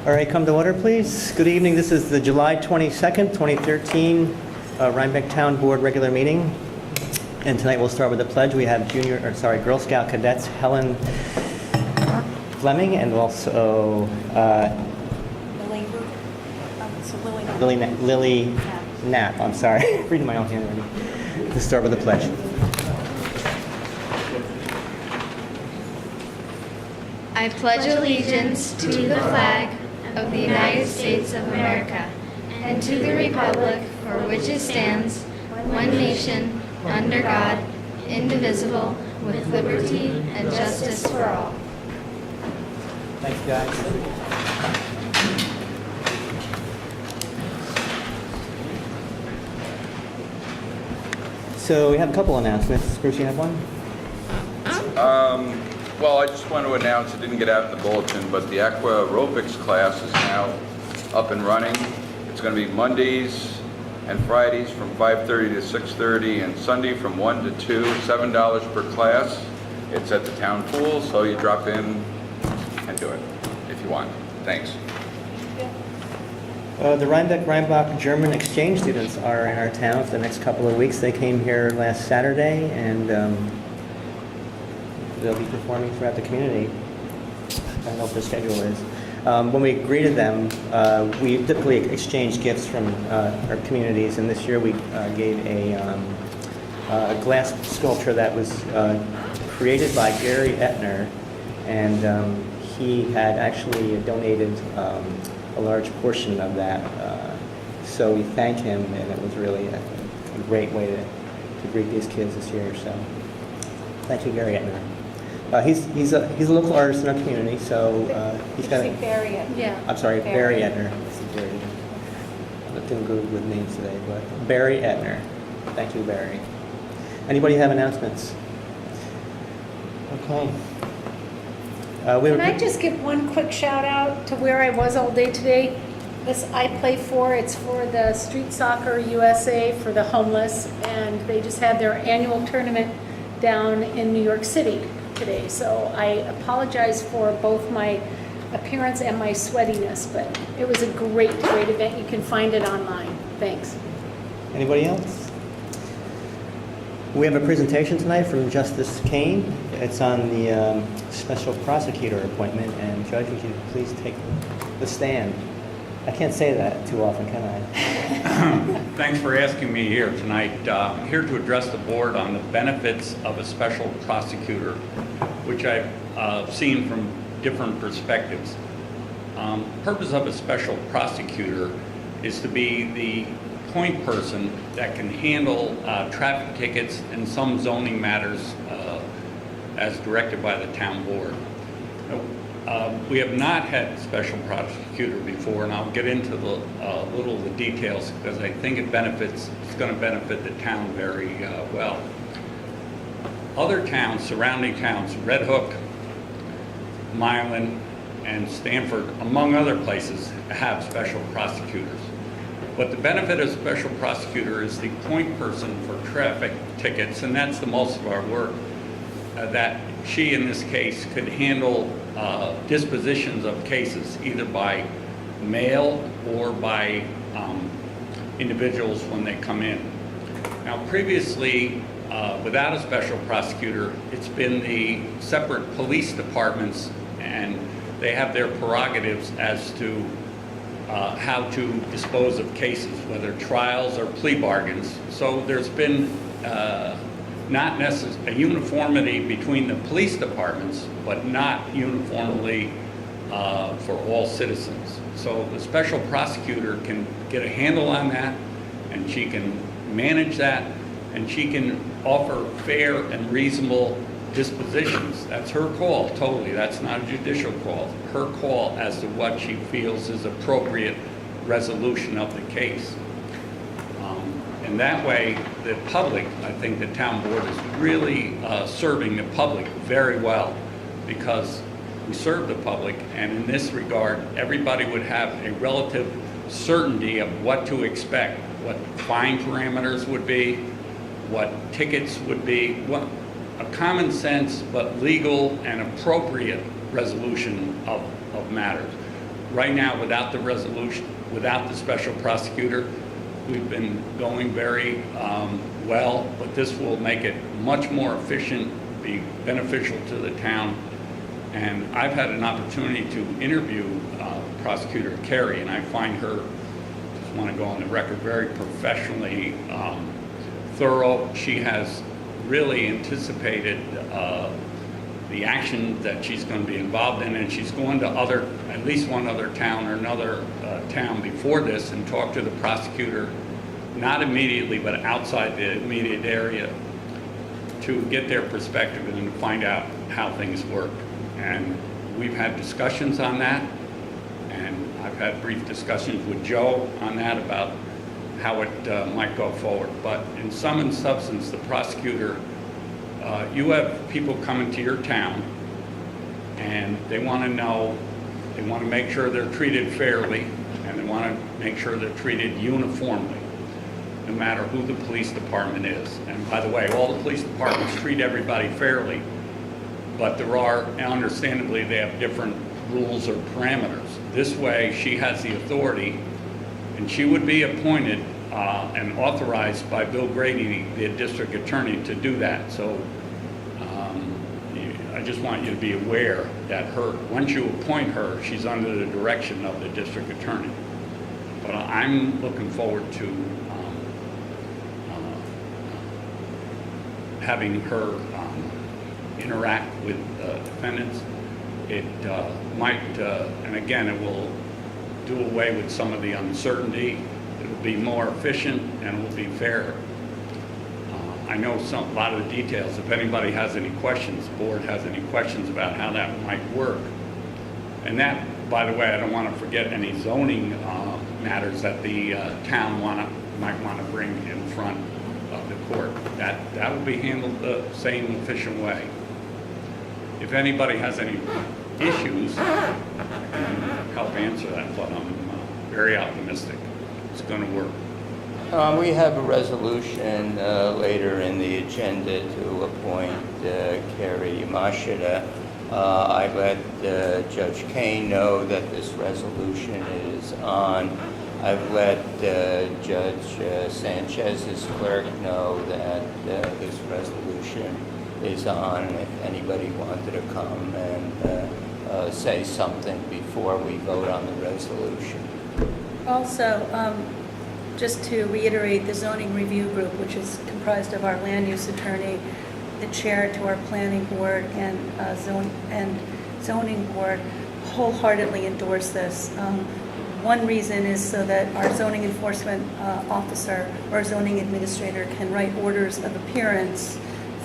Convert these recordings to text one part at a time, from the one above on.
All right, come to order, please. Good evening. This is the July 22nd, 2013 Rhinebeck Town Board regular meeting. And tonight we'll start with the pledge. We have Girl Scout cadets Helen Fleming and also Lily Knapp. I'm sorry, reading my own handwriting. Let's start with the pledge. I pledge allegiance to the flag of the United States of America and to the republic for which it stands, one nation, under God, indivisible, with liberty and justice for all. Thanks, guys. So we have a couple announcements. Bruce, you have one? Well, I just want to announce, it didn't get out in the bulletin, but the aqua aerobics class is now up and running. It's going to be Mondays and Fridays from 5:30 to 6:30 and Sunday from 1 to 2, $7 per class. It's at the town pool, so you drop in and do it if you want. Thanks. The Rhinebeck German exchange students are in our town for the next couple of weeks. They came here last Saturday, and they'll be performing throughout the community. I don't know what their schedule is. When we greeted them, we typically exchange gifts from our communities, and this year we gave a glass sculpture that was created by Gary Etner, and he had actually donated a large portion of that. So we thank him, and it was really a great way to greet these kids this year. So thank you, Gary Etner. He's a local artist in our community, so he's got a... Barry Etner. Yeah. I'm sorry, Barry Etner. I'm not doing good with names today, but Barry Etner. Thank you, Barry. Anybody have announcements? Okay. Can I just give one quick shout out to where I was all day today? This I Play For, it's for the Street Soccer USA for the homeless, and they just had their annual tournament down in New York City today. So I apologize for both my appearance and my sweatiness, but it was a great event. You can find it online. Thanks. Anybody else? We have a presentation tonight from Justice Kane. It's on the special prosecutor appointment, and Judge, would you please take the stand? I can't say that too often, can I? Thanks for asking me here tonight. I'm here to address the board on the benefits of a special prosecutor, which I've seen from different perspectives. Purpose of a special prosecutor is to be the point person that can handle traffic tickets and some zoning matters as directed by the town board. We have not had a special prosecutor before, and I'll get into the little of the details because I think it's going to benefit the town very well. Other towns, surrounding towns, Red Hook, Milan, and Stamford, among other places, have special prosecutors. But the benefit of special prosecutor is the point person for traffic tickets, and that's the most of our work, that she, in this case, could handle dispositions of cases, either by mail or by individuals when they come in. Now, previously, without a special prosecutor, it's been the separate police departments, and they have their prerogatives as to how to dispose of cases, whether trials or plea bargains. So there's been not necessarily a uniformity between the police departments, but not uniformly for all citizens. So the special prosecutor can get a handle on that, and she can manage that, and she can offer fair and reasonable dispositions. That's her call, totally. That's not a judicial call. Her call as to what she feels is appropriate resolution of the case. And that way, the public, I think the town board is really serving the public very well, because we serve the public, and in this regard, everybody would have a relative certainty of what to expect, what fine parameters would be, what tickets would be, what a common sense but legal and appropriate resolution of matters. right now, without the resolution, without the special prosecutor, we've been going very well, but this will make it much more efficient, be beneficial to the town. And I've had an opportunity to interview Prosecutor Carey, and I find her, just want to go on the record, very professionally thorough. She has really anticipated the action that she's going to be involved in, and she's going to at least one other town or another town before this and talk to the prosecutor, not immediately, but outside the immediate area, to get their perspective and to find out how things work. And we've had discussions on that, and I've had brief discussions with Joe on that about how it might go forward. But in sum and substance, the prosecutor, you have people coming to your town, and they want to know, they want to make sure they're treated fairly, and they want to make sure they're treated uniformly, no matter who the police department is. And by the way, all the police departments treat everybody fairly, but there are, understandably, they have different rules or parameters. This way, she has the authority, and she would be appointed and authorized by Bill Grady, the district attorney, to do that. So I just want you to be aware that once you appoint her, she's under the direction of the district attorney. But I'm looking forward to having her interact with defendants. It might, and again, it will do away with some of the uncertainty. It will be more efficient and it will be fair. I know a lot of the details. If anybody has any questions, the board has any questions about how that might work. And that, by the way, I don't want to forget any zoning matters that the town might want to bring in front of the court. That will be handled the same efficient way. If anybody has any issues, I can help answer that, but I'm very optimistic it's going to work. We have a resolution later in the agenda to appoint Carrie Yamashita. I let Judge Kane know that this resolution is on. I've let Judge Sanchez's clerk know that this resolution is on, and if anybody wanted to come and say something before we vote on the resolution. Also, just to reiterate, the zoning review group, which is comprised of our land use attorney, the chair to our planning board, and zoning board, wholeheartedly endorse this. One reason is so that our zoning enforcement officer or zoning administrator can write orders of appearance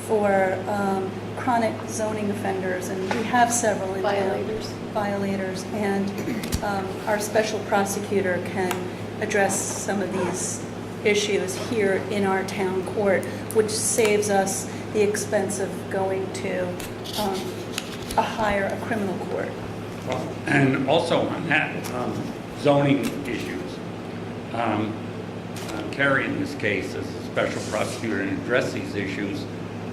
for chronic zoning offenders, and we have several in violators, and our special prosecutor can address some of these issues here in our town court, which saves us the expense of going to a criminal court. And also on that, zoning issues. Carrie, in this case, is a special prosecutor and address these issues.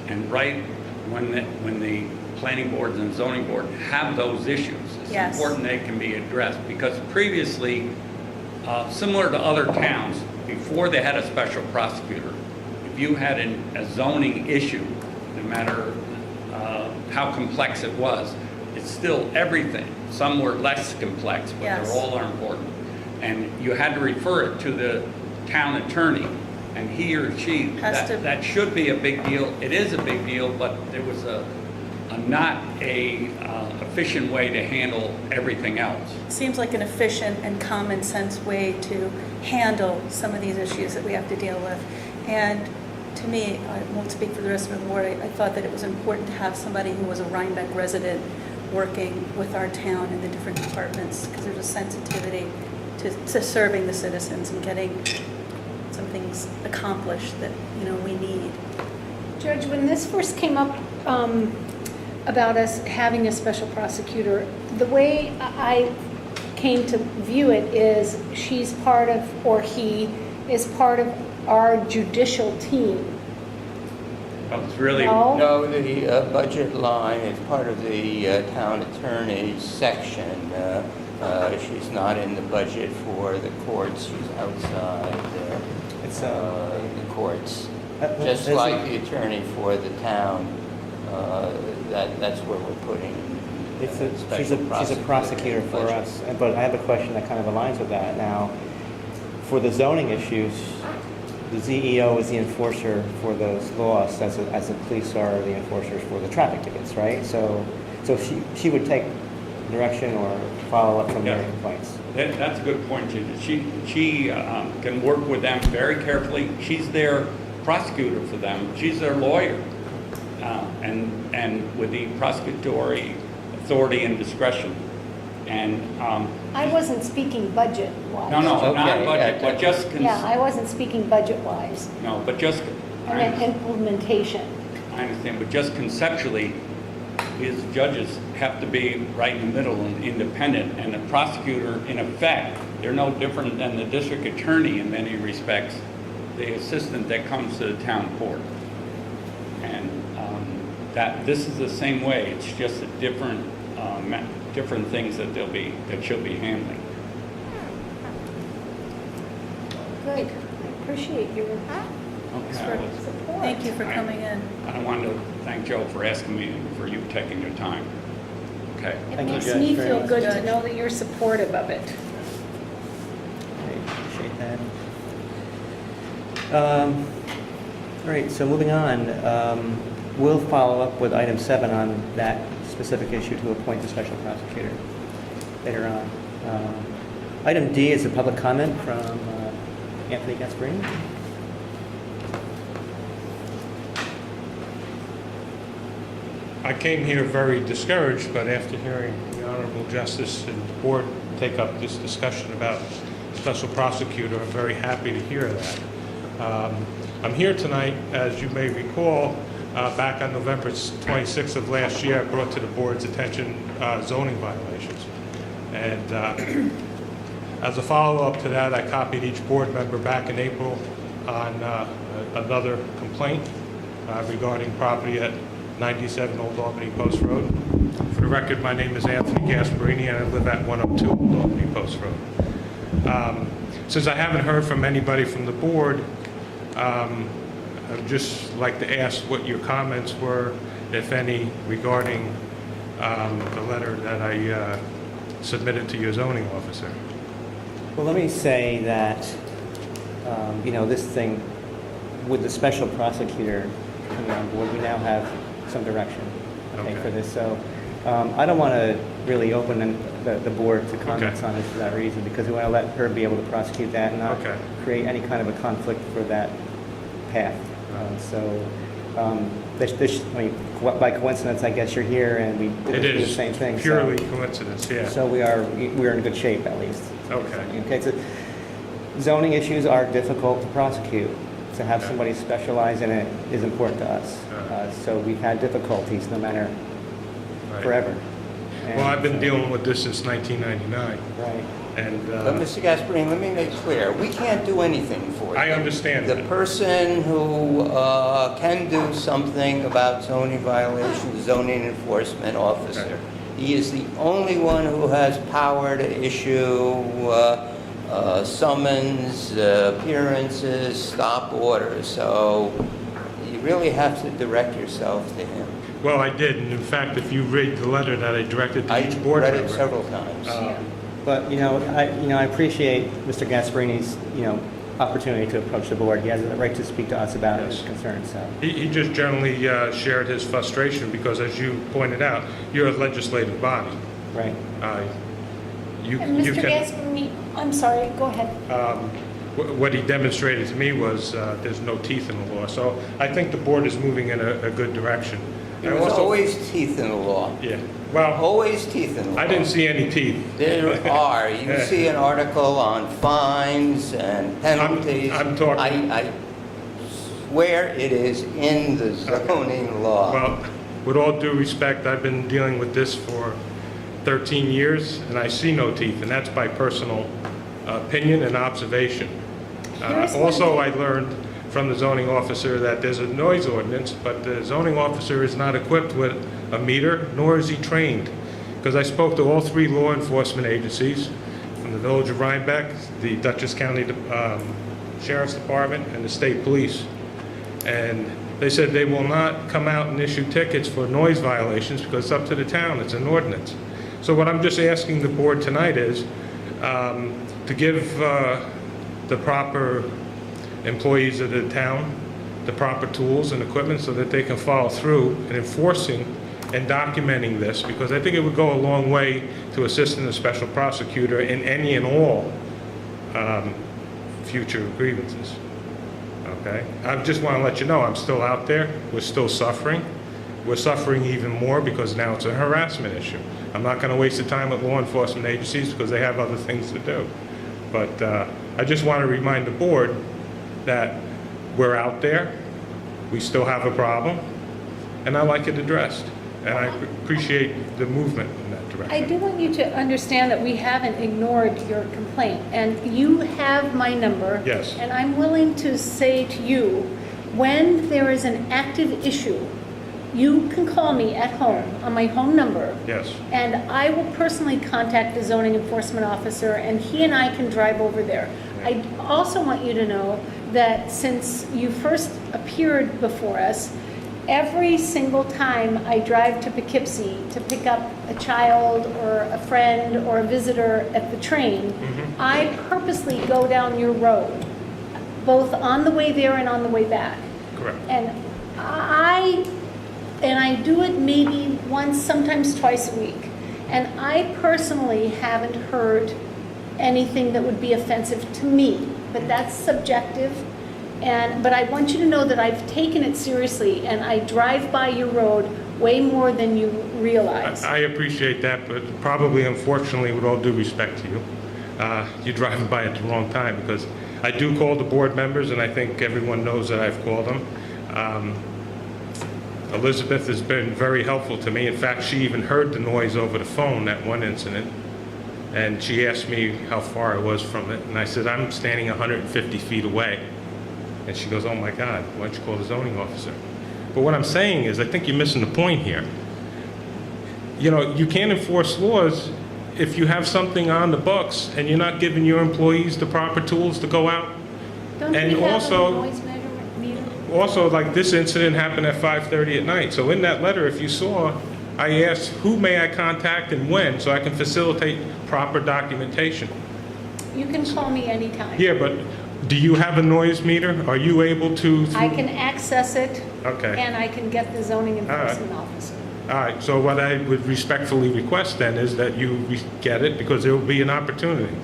And right when the planning boards and zoning board have those issues, it's Yes. important they can be addressed. Because previously, similar to other towns, before they had a special prosecutor, if you had a zoning issue, no matter how complex it was, it's still everything. Some were less complex, but Yes. they all are important. And you had to refer it to the town attorney, and he or she, that should be a big deal. It is a big deal, but there was not a efficient way to handle everything else. Seems like an efficient and common sense way to handle some of these issues that we have to deal with. And to me, I won't speak for the rest of the board, I thought that it was important to have somebody who was a Rhinebeck resident working with our town in the different departments, because there's a sensitivity to serving the citizens and getting some things accomplished that we need. Judge, when this first came up about us having a special prosecutor, the way I came to view it is she's part of, or he is part of our judicial team. Well, it's really, No, the budget line is part of the town attorney's section. She's not in the budget for the courts. She's outside It's, the courts. Just there's like the attorney for the town, that's where we're putting she's a prosecutor for budget. us, but I have a question that kind of aligns with that. Now, for the zoning issues, the ZEO is the enforcer for those laws, as the police are the enforcers for the traffic tickets, right? So she would take direction or follow up from their complaints. That's a good point, Judith. She can work with them very carefully. She's their prosecutor for them. She's their lawyer. And with the prosecutory authority and discretion. And I wasn't speaking budget-wise. no, Okay, not budget, yeah, but just Yeah, I wasn't speaking budget-wise. no, but just I meant implementation. I understand, but just conceptually, his judges have to be right in the middle and independent, and the prosecutor, in effect, they're no different than the district attorney in many respects, the assistant that comes to the town court. And that this is the same way. It's just a different things that she'll be handling. Good. I appreciate your Okay. support. Thank you for coming in. I wanted to thank Joe for asking me, for you taking your time. Okay. It Thank you, makes Judge, me very feel much. good to know that you're supportive of it. I appreciate that. All right, so moving on, we'll follow up with item 7 on that specific issue to appoint the special prosecutor later on. Item D is a public comment from Anthony Gasparini. I came here very discouraged, but after hearing the Honorable Justice and the Board take up this discussion about special prosecutor, I'm very happy to hear that. I'm here tonight, as you may recall, back on November 26th of last year, I brought to the Board's attention zoning violations. And as a follow-up to that, I copied each board member back in April on another complaint regarding property at 97 Old Albany Post Road. For the record, my name is Anthony Gasparini, and I live at 102 Old Albany Post Road. Since I haven't heard from anybody from the board, I'd just like to ask what your comments were, if any, regarding the letter that I submitted to your zoning officer. Well, let me say that, this thing, with the special prosecutor coming on board, we now have some direction Okay. for this. So I don't want to really open the board to comments on it for that reason, because we want to let her be able to prosecute that and not create any kind of a conflict for that path. By coincidence, I guess you're here and we did the same thing. Purely coincidence, yeah. So we're in good shape, at least. Okay. Okay, so zoning issues are difficult to prosecute. To have somebody specialize in it is important to us. So we've had difficulties no matter Right. forever. Well, I've been dealing with this since 1999, Right. and But Mr. Gasparini, let me make clear, we can't do anything for you. I understand The that. person who can do something about zoning violations, the zoning enforcement officer. Okay. He is the only one who has power to issue summons, appearances, stop orders. So you really have to direct yourself to him. Well, I did, and in fact, if you read the letter that I directed to I each board read member. it several times. But, I appreciate Mr. Gasparini's, opportunity to approach the board. He has the right to speak to us about his concerns, so. He just generally shared his frustration because, as you pointed out, you're a legislative body. Right. You And Mr. can, Gasparini, I'm sorry, go ahead. what he demonstrated to me was there's no teeth in the law. So I think the board is moving in a good direction. There's always teeth in the law. Yeah. Well, Always teeth in the law. I didn't see any teeth. There are. You see an article on fines and penalties. I'm talking- I swear it is in the zoning law. Well, with all due respect, I've been dealing with this for 13 years, and I see no teeth, and that's by personal opinion and observation. Here's one Also, thing. I learned from the zoning officer that there's a noise ordinance, but the zoning officer is not equipped with a meter, nor is he trained because I spoke to all 3 law enforcement agencies from the Village of Rhinebeck, the Dutchess County Sheriff's Department, and the State Police. And they said they will not come out and issue tickets for noise violations because it's up to the town, it's an ordinance. So what I'm just asking the board tonight is to give the proper employees of the town the proper tools and equipment so that they can follow through in enforcing and documenting this, because I think it would go a long way to assisting the special prosecutor in any and all future grievances. Okay? I just want to let you know I'm still out there. We're still suffering. We're suffering even more because now it's a harassment issue. I'm not going to waste the time with law enforcement agencies because they have other things to do. But I just want to remind the board that we're out there, we still have a problem, and I like it addressed. And I appreciate the movement in that direction. I do want you to understand that we haven't ignored your complaint, and you have my number. Yes. And I'm willing to say to you, when there is an active issue, you can call me at home on my home number. Yes. And I will personally contact the zoning enforcement officer, and he and I can drive over there. I also want you to know that since you first appeared before us, every single time I drive to Poughkeepsie to pick up a child or a friend or a visitor at the train, I purposely go down your road, both on the way there and on the way back. Correct. And I do it maybe once, sometimes twice a week. And I personally haven't heard anything that would be offensive to me, but that's subjective. But I want you to know that I've taken it seriously, and I drive by your road way more than you realize. I appreciate that, but probably, unfortunately, with all due respect to you, you're driving by at the wrong time, because I do call the board members, and I think everyone knows that I've called them. Elizabeth has been very helpful to me. In fact, she even heard the noise over the phone, that one incident, and she asked me how far I was from it, and I said, I'm standing 150 feet away. And she goes, oh my God, why don't you call the zoning officer? But what I'm saying is, I think you're missing the point here. You know, you can't enforce laws if you have something on the books and you're not giving your employees the proper tools to go out. Don't And we have also- a noise measurement meter? Also, like, this incident happened at 5:30 at night. So in that letter, if you saw, I asked who may I contact and when, so I can facilitate proper documentation. You can call me anytime. Yeah, but do you have a noise meter? Are you able to? I can access it, Okay. and I can get the zoning enforcement officer. All right, so what I would respectfully request then is that you get it, because there will be an opportunity,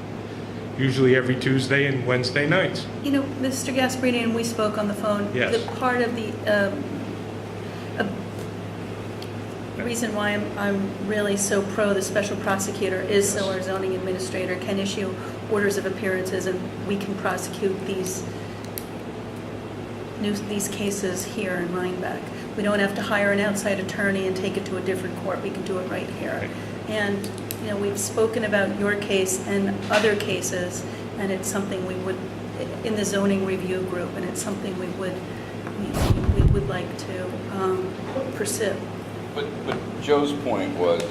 usually every Tuesday and Wednesday nights. You know, Mr. Gasparini and we spoke on the phone. Yes. The part of the reason why I'm really so pro the special prosecutor is so our zoning administrator can issue orders of appearances and we can prosecute these cases here in Rhinebeck. We don't have to hire an outside attorney and take it to a different court. We can do it right here. Right. And, you know, we've spoken about your case and other cases, and it's something we would, in the zoning review group, and it's something we would like to pursue. But Joe's point was,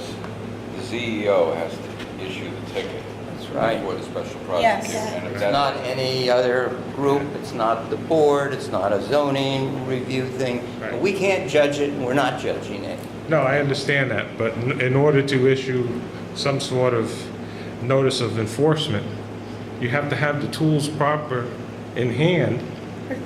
the CEO has to issue the ticket. That's right. For the special Yes. prosecutor. And if It's that's- not any other group, it's not the board, it's not a zoning review thing. Right. We can't judge it, and we're not judging it. No, I understand that, but in order to issue some sort of notice of enforcement, you have to have the tools proper in hand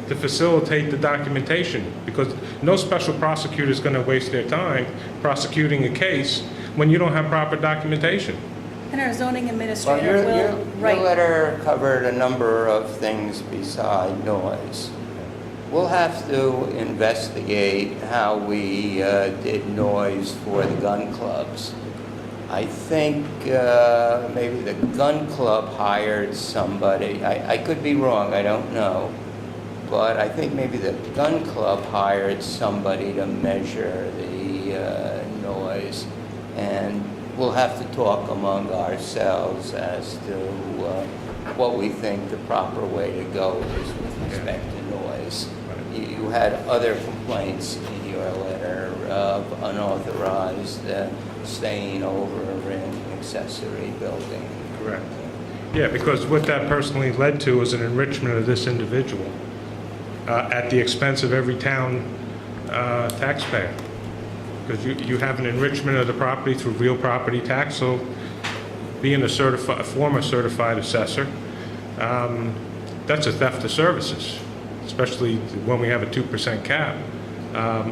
to facilitate the documentation, because no special prosecutor is going to waste their time prosecuting a case when you don't have proper documentation. And our zoning Well, administrator will your write. letter covered a number of things beside noise. We'll have to investigate how we did noise for the gun clubs. I think maybe the gun club hired somebody. I could be wrong, I don't know. But I think maybe the gun club hired somebody to measure the noise. And we'll have to talk among ourselves as to what we think the proper way to go is with respect to noise. You had other complaints in your letter of unauthorized staying over in an accessory building. Correct. Yeah, because what that personally led to was an enrichment of this individual at the expense of every town taxpayer. Because you have an enrichment of the property through real property tax, so being a former certified assessor, that's a theft of services, especially when we have a 2% cap.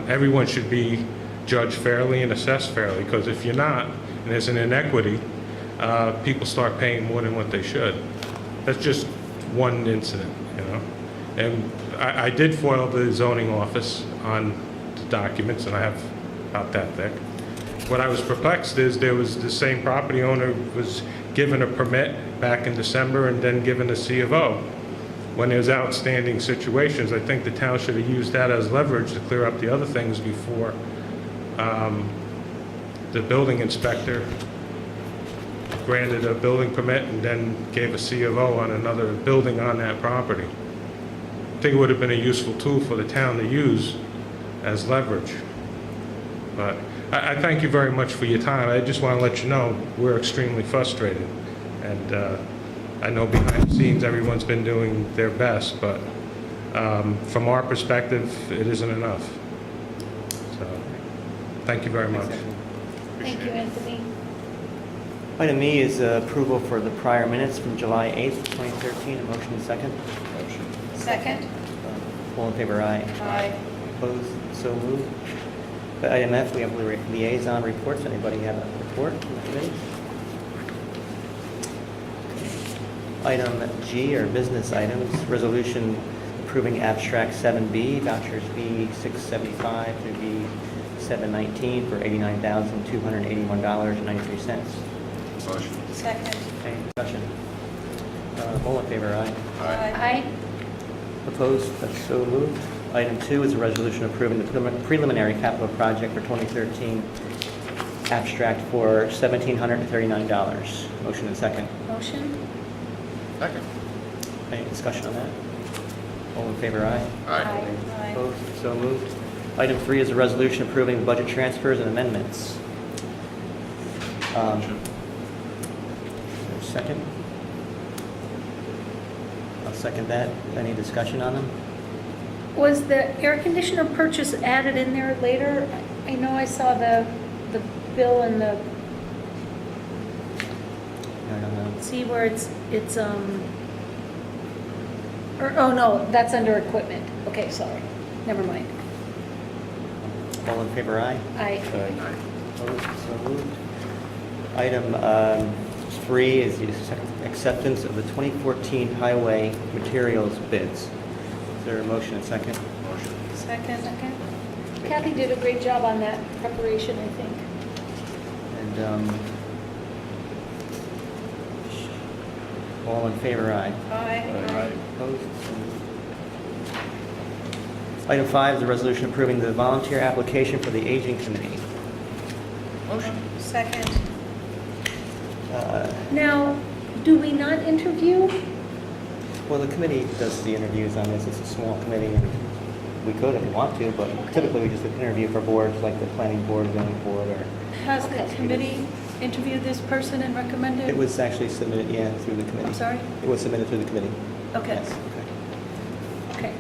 Everyone should be judged fairly and assessed fairly, because if you're not, and there's an inequity, people start paying more than what they should. That's just one incident, you know. And I did foil the zoning office on the documents, and I have about that thick. What I was perplexed is there was the same property owner was given a permit back in December and then given a C of O. When there's outstanding situations, I think the town should have used that as leverage to clear up the other things before the building inspector granted a building permit and then gave a C of O on another building on that property. I think it would have been a useful tool for the town to use as leverage. But I thank you very much for your time. I just want to let you know we're extremely frustrated. And I know behind the scenes everyone's been doing their best, but from our perspective, it isn't enough. So, thank you very much. Thank you, Anthony. Item E is approval for the prior minutes from July 8th, 2013. A motion and second. Motion. Second. All in favor, aye. Aye. Opposed? So moved. Item F, we have liaison reports. Anybody have a report from the committee? Item G are business items. Resolution approving abstract 7B, vouchers B675 through B719 for $89,281.93. Motion. Second. Any discussion? All in favor, aye. Aye. Opposed? That's so moved. Item 2 is a resolution approving the preliminary capital project for 2013 abstract for $1,739. Motion and second. Motion? Second. Any discussion on that? All in favor, aye. Aye. Opposed? So moved. Item 3 is a resolution approving budget transfers and amendments. Motion. Second? I'll second that. Any discussion on them? Was the air conditioner purchase added in there later? I know I saw the bill and the, I don't know. see where oh no, that's under equipment. Okay, sorry. Never mind. All in favor, aye. Aye. Aye. Opposed? So moved. Item 3 is the acceptance of the 2014 highway materials bids. Is there a motion and second? Motion. Second. Kathy did a great job on that preparation, I think. And all in favor, aye. Aye. Opposed? So moved. Item 5 is a resolution approving the volunteer application for the Aging Committee. Motion. Second. Uh, Now, do we not interview? Well, the committee does the interviews on this. It's a small committee, and we could if we want to, but typically we just interview for boards like the planning board, zoning board, or... Has the committee interviewed this person and recommended? It was actually submitted, yeah, through the committee. I'm sorry? It was submitted through the committee. Okay. Yes, Okay. okay.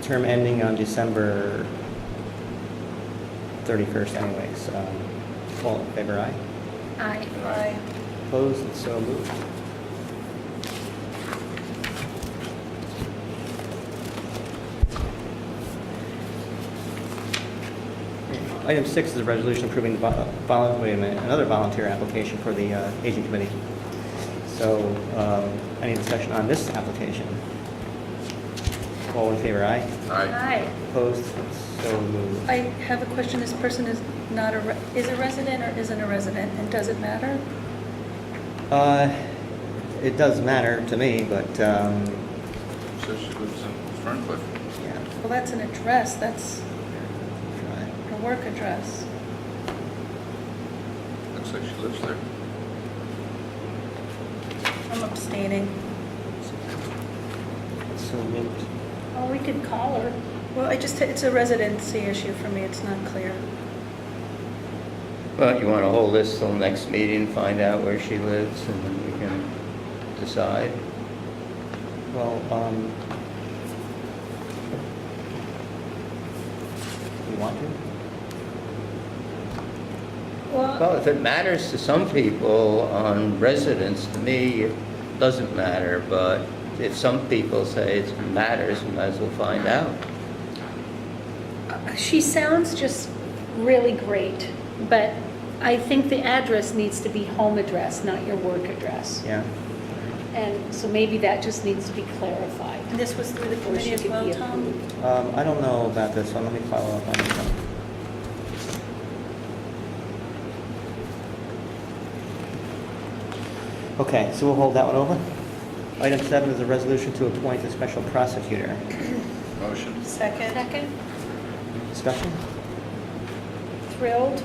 Term ending on December 31st anyways. All in favor, aye. Aye. Opposed, and so moved. Item 6 is a resolution approving the another volunteer application for the Aging Committee. So, any discussion on this application? All in favor, aye. Aye. Opposed, so moved. I have a question. This person is not is a resident or isn't a resident, and does it matter? It does matter to me, but, Says she lives in Ferncliff. yeah. Well, that's an address. That's try. a work address. Looks like she lives there. I'm abstaining. So moved. Oh, we could call her. Well, it's a residency issue for me. It's not clear. Well, you want to hold this till next meeting, find out where she lives, and then we can decide? Well, you want to? Well, if it matters to some people on residence, to me, it doesn't matter, but if some people say it matters, we might as well find out. She sounds just really great, but I think the address needs to be home address, not your work address. Yeah. And so maybe that just needs to be clarified. And this was through the Or committee she as could well, be Tom? approved. I don't know about this one. Let me follow up on this one. Okay, so we'll hold that one over. Item 7 is a resolution to appoint a special prosecutor. Motion. Second? Second, Discussion? thrilled.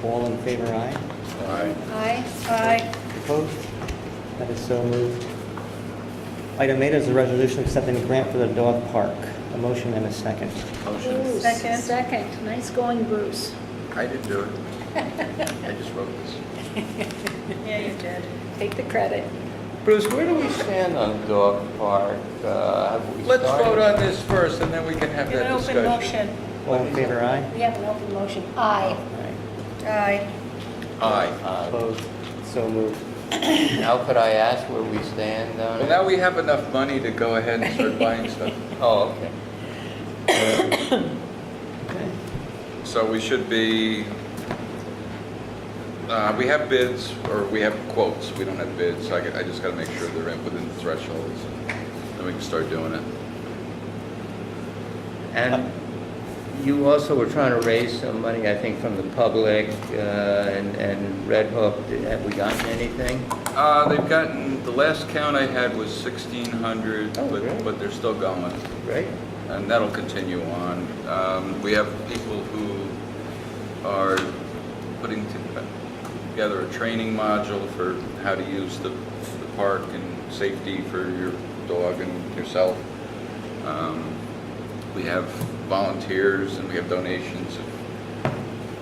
All in favor, aye. Aye. Aye. Aye. Opposed? That is so moved. Item 8 is a resolution accepting a grant for the dog park. A motion and a second. Motion. Bruce, Second. Second, nice going, Bruce. I didn't do it. I just wrote this. Yeah, you did. Take the credit. Bruce, where do we stand on the dog park? Have we Let's started? vote on this first, and then we can have Get that an open discussion. motion. All in favor, aye. We have an open motion. Aye. Aye. Aye. Aye. Opposed? So moved. Now could I ask where we stand on Well, it? now we have enough money to go ahead and start buying stuff. Oh, okay. Okay. So we should be, we have bids, or we have quotes. We don't have bids, so I just got to make sure they're within the thresholds, and then we can start doing it. And you also were trying to raise some money, I think, from the public and Red Hook. Have we gotten anything? They've gotten, the last count I had was 1,600, Oh, really? but they're still going, Great. and that'll continue on. We have people who are putting together a training module for how to use the park and safety for your dog and yourself. We have volunteers and we have donations of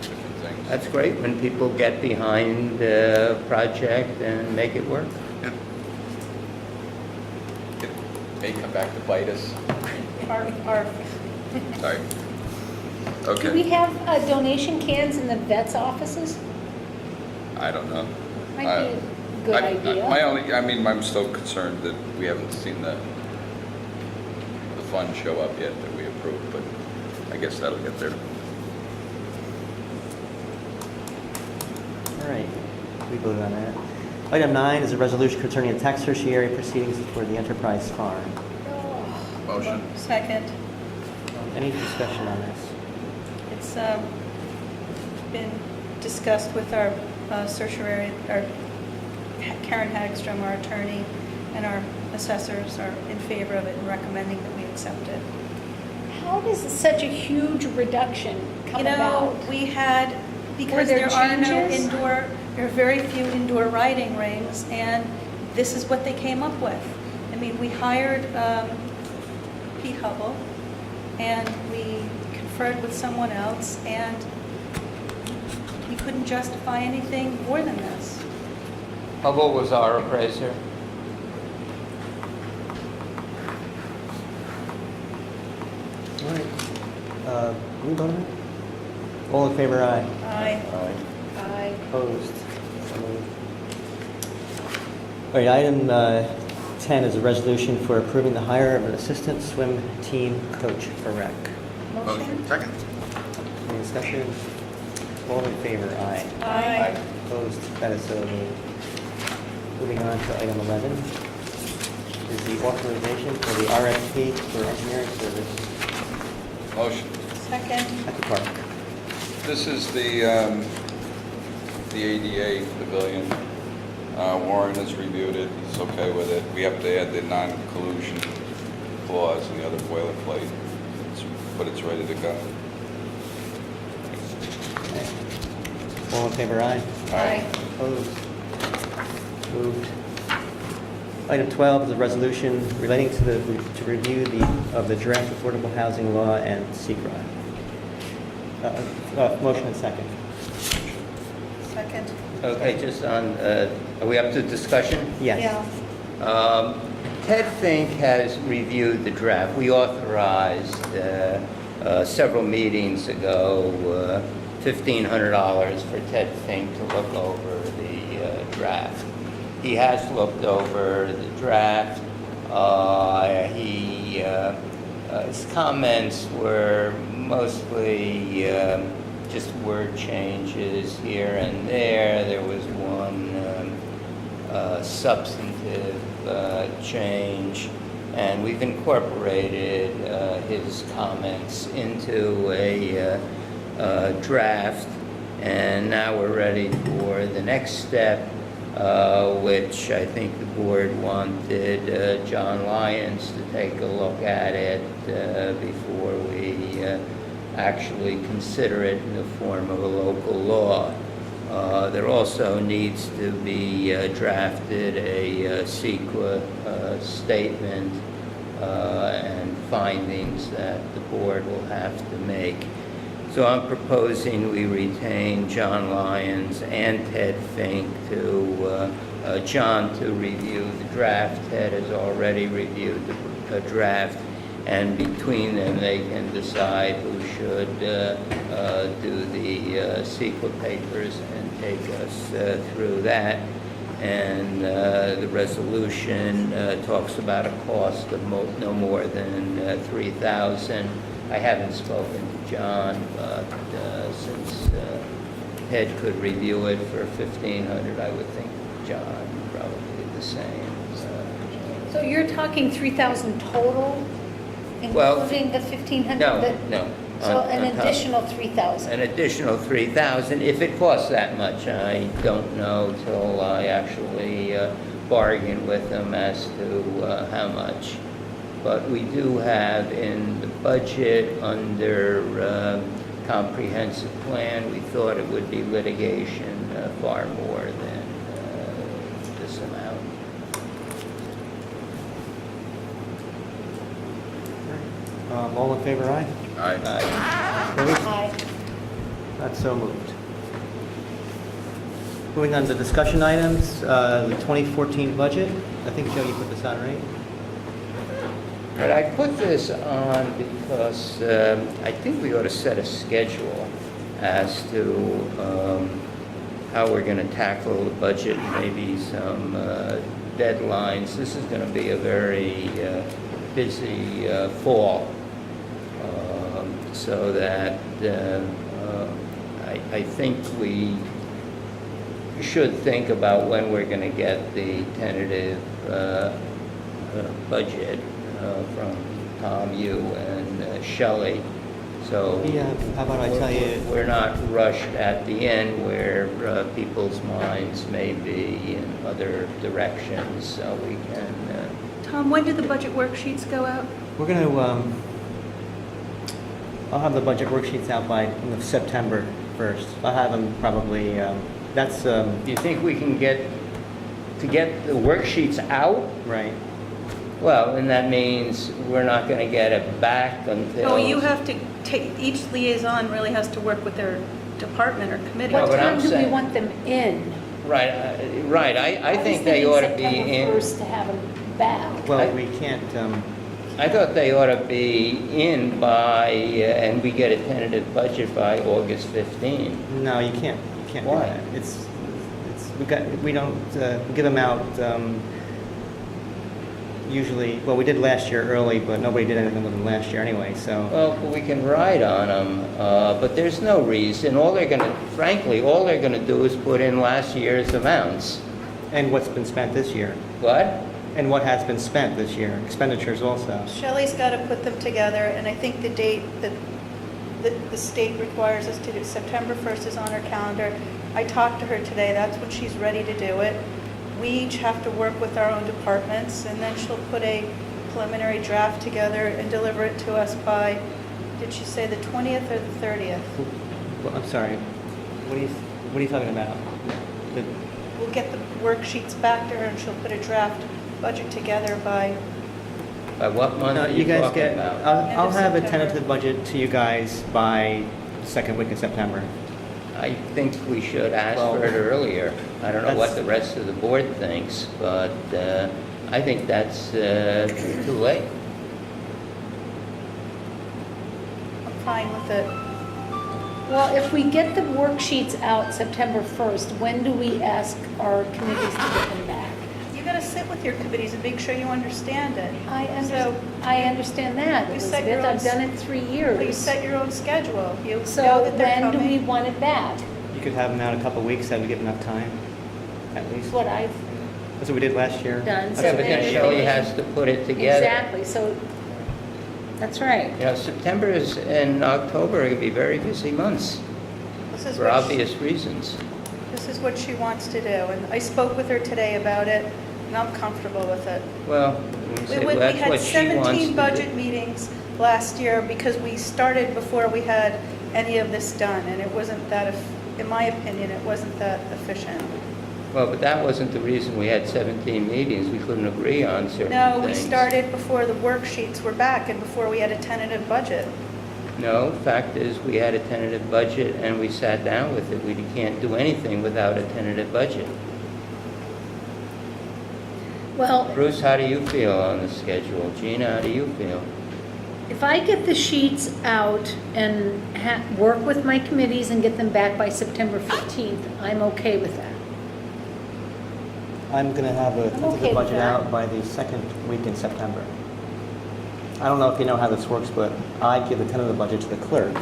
different things. That's great when people get behind a project and make it work. Yeah. It may come back to bite us. Sorry. Do we Okay, have donation cans in the vet's offices? I don't know. Might be a good idea. I'm still concerned that we haven't seen the fund show up yet that we approved, but I guess that'll get there. All right, we voted on that. Item 9 is a resolution concerning a tax certiorari proceedings for the Enterprise Farm. Motion. Second. Any discussion on this? It's been discussed with our certiorari, our Karen Hagstrom, our attorney, and our assessors are in favor of it and recommending that we accept it. How does such a huge reduction come about? We had, Were because there there are no changes? there are very few indoor riding rings, and this is what they came up with. I mean, we hired Pete Hubble, and we conferred with someone else, and we couldn't justify anything more than this. Hubble was our appraiser. All right, we vote on it? All in favor, aye. Aye. Aye. Opposed? So moved. All right, item 10 is a resolution for approving the hire of an assistant swim team coach for rec. Motion. Second. Any discussion? All in favor, aye. Aye. Opposed? That is so moved. Moving on to item 11 is the authorization for the RFP for engineering service Motion. Second. at the park. This is the ADA pavilion. Warren has reviewed it, he's okay with it. We have to add the non-collusion clause in the other boilerplate, but it's ready to go. All in favor, aye. Aye. Opposed? Moved. Item 12 is a resolution relating to review of the draft affordable housing law and SECRA. Motion and second. Second. Okay, just on, are we up to discussion? Yes. Ted Fink has reviewed the draft. We authorized several meetings ago $1,500 for Ted Fink to look over the draft. He has looked over the draft. His comments were mostly just word changes here and there. There was one substantive change, and we've incorporated his comments into a draft, and now we're ready for the next step, which I think the board wanted John Lyons to take a look at it before we actually consider it in the form of a local law. There also needs to be drafted a CEQA statement and findings that the board will have to make. So I'm proposing we retain John Lyons and Ted Fink to, John to review the draft. Ted has already reviewed the draft, and between them they can decide who should do the CEQA papers and take us through that. And the resolution talks about a cost of no more than $3,000. I haven't spoken to John, but since Ted could review it for $1,500, I would think John probably the same. So you're talking 3,000 total, Well, including the 1,500? No. So on an top. additional 3,000? An additional $3,000, if it costs that much. I don't know till I actually bargain with them as to how much. But we do have in the budget under comprehensive plan, we thought it would be litigation far more than this amount. All in favor, aye? Aye. Opposed? Aye. That's so moved. Moving on to discussion items, the 2014 budget. I think, Joe, you put this on, right? But I put this on because I think we ought to set a schedule as to how we're going to tackle the budget, maybe some deadlines. This is going to be a very busy fall, so that I think we should think about when we're going to get the tentative budget from Tom, you, and Shelley. So Yeah, how about I tell you, we're not rushed at the end where people's minds may be in other directions, so we can... Tom, when do the budget worksheets go out? we're going to, I'll have the budget worksheets out by September 1st. I'll have them probably, that's, Do you think we can get the worksheets out? right. Well, and that means we're not going to get it back until... Oh, you have to take, each liaison really has to work with their department or committee. Well, What but I'm time do we saying- want them in? Right, I think they ought to be in... I was thinking September 1st to have them back. Well, we can't, I thought they ought to be in by, and we get a tentative budget by August 15. no, you can't do Why? that. We don't give them out usually, well, we did last year early, but nobody did anything with them last year anyway, so. Well, we can ride on them, but there's no reason. Frankly, all they're going to do is put in last year's amounts. And what's been spent this year? What? And what has been spent this year, expenditures also. Shelley's got to put them together, and I think the date that the state requires us to do, September 1st is on her calendar. I talked to her today, that's when she's ready to do it. We each have to work with our own departments, and then she'll put a preliminary draft together and deliver it to us by, did she say the 20th or the 30th? Well, I'm sorry, what are you talking about? The- We'll get the worksheets back to her, and she'll put a draft budget together by, By what month No, are you you guys talking get, about? I'll End I'll of have a September. tentative budget to you guys by second week in September. I think we should ask Well, for it earlier. I don't know what that's- the rest of the board thinks, but I think that's too late. I'm fine with it. Well, if we get the worksheets out September 1st, when do we ask our committees to get them back? You gotta sit with your committees and make sure you understand it. So I understand that, You set your Elizabeth. own I've done it 3 you years. set your own schedule. You know So that they're when do we coming. want it back? You could have them out a couple of weeks, that would give enough time, at least. That's what I've That's what we did last year. done. That's Yeah, what but we then did. Shelley has to put it together. Exactly, so, that's right. You know, September and October are going to be very busy months This is for what obvious reasons. This is what she wants to do, and I spoke with her today about it, and I'm comfortable with it. Well, We that's had what she wants 17 to budget do. meetings last year because we started before we had any of this done, and it wasn't that, in my opinion, it wasn't that efficient. Well, but that wasn't the reason we had 17 meetings. We couldn't agree on certain things. No, we started before the worksheets were back and before we had a tentative budget. No, fact is, we had a tentative budget and we sat down with it. We can't do anything without a tentative budget. Well, Bruce, how do you feel on the schedule? Gina, how do you feel? if I get the sheets out and work with my committees and get them back by September 15th, I'm okay with that. I'm going to have a okay tentative with budget that. out by the second week in September. I don't know if you know how this works, but I give the tentative budget to the clerk,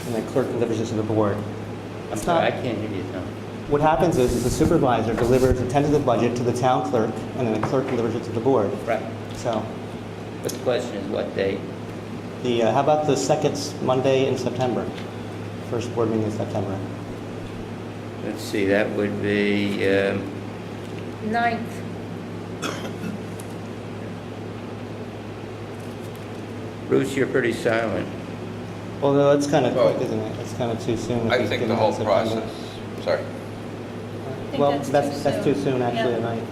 and the clerk delivers it to the board. I'm It's sorry, I not, can't hear you, Tom. what happens is the supervisor delivers a tentative budget to the town clerk, and then the clerk delivers it to the board. Right. So, But the question is what date? how about the second Monday in September? First board meeting in September. Let's see, that would be, 9th. Bruce, you're pretty silent. Well, no, it's kind of Well, quick, isn't it? It's kind of too soon. if I we think get the it whole in September. process, sorry. think Well, that's too that's too soon. soon, actually, Yeah. at night.